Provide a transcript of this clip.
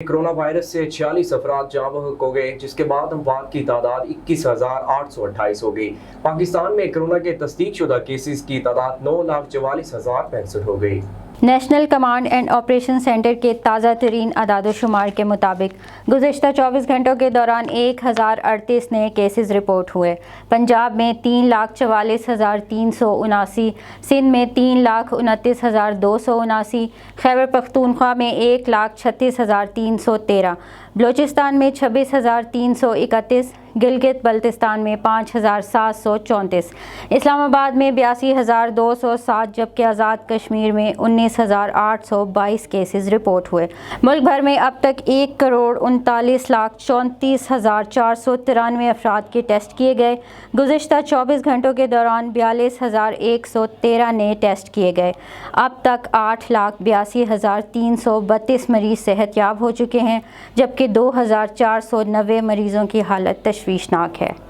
Corona virus से 46 अफराद जाँ बहक हो गए, जिसके बाद अमवात की तादाद 21,828 हो गई। पाकिस्तान में कोरोना के तस्दीक शुदा केसेस की तादाद 9,44,065 हो गई। National command and operation centre के ताज़ा तरीन अदाद-ओ-शुमार के मुताबिक गुज़िश्ता 24 घंटों के दौरान 1038 नए केसेस रिपोर्ट हुए। पंजाब में 3,44,379, सिंध में 3,29,279, खैबर पख्तूनख्वा में 1,36,313, बलोचिस्तान में 26,331, गिलगित बल्तिस्तान में 5,734, इस्लामाबाद में 82,207, जबकि आज़ाद कश्मीर में 19,822 केसेस रिपोर्ट हुए। मुल्क भर में अब तक 1,39,34,493 अफराद के टेस्ट किए गए। गुज़िश्ता 24 घंटों के दौरान 42,113 नए टेस्ट किए गए। अब तक 8,82,332 मरीज सेहतयाब हो चुके हैं, जबकि 2,490 मरीजों की हालत तशवीशनाक है।